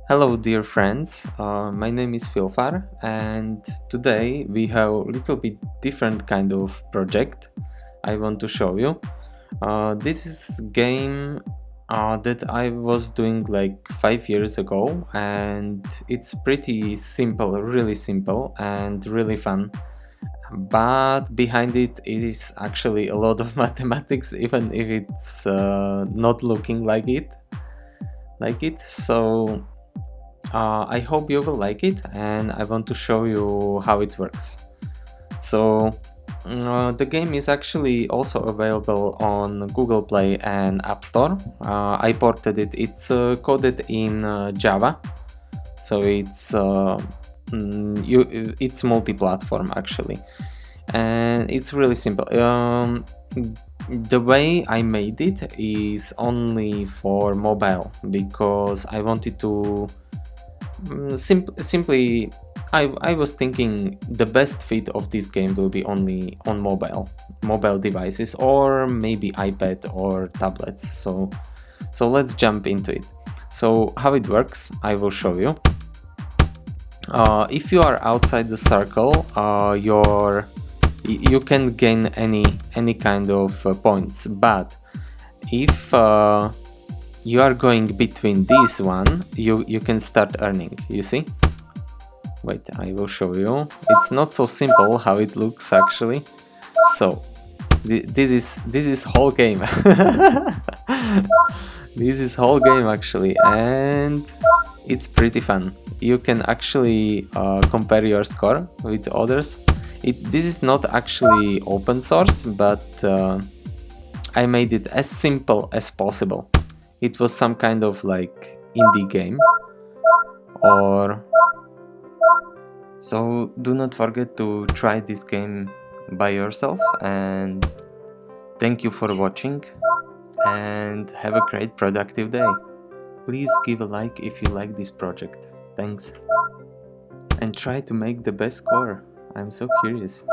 Hello dear friends, my name is Filfar and today we have a little bit different kind of project I want to show you. This is game that I was doing like 5 years ago, and it's pretty simple, really simple and really fun. But behind it is actually a lot of mathematics, even if it's not looking like it. So I hope you will like it, and I want to show you how it works. So the game is actually also available on Google Play and App Store. I ported it. It's coded in Java, so it's multi-platform actually, and it's really simple. The way I made it is only for mobile because I wanted to simply I was thinking the best fit of this game will be only on mobile devices, or maybe iPad or tablets. So let's jump into it. So how it works, I will show you. If you are outside the circle, you can gain any kind of points, but if you are going between this one, you can start earning, you see. Wait, I will show you. It's not so simple how it looks actually. So this is whole game. This is whole game actually, and it's pretty fun. You can actually compare your score with others. This is not actually open source, but I made it as simple as possible. It was some kind of like indie game, or so do not forget to try this game by yourself, and thank you for watching, and have a great productive day. Please give a like if you like this project. Thanks. And try to make the best score. I'm so curious.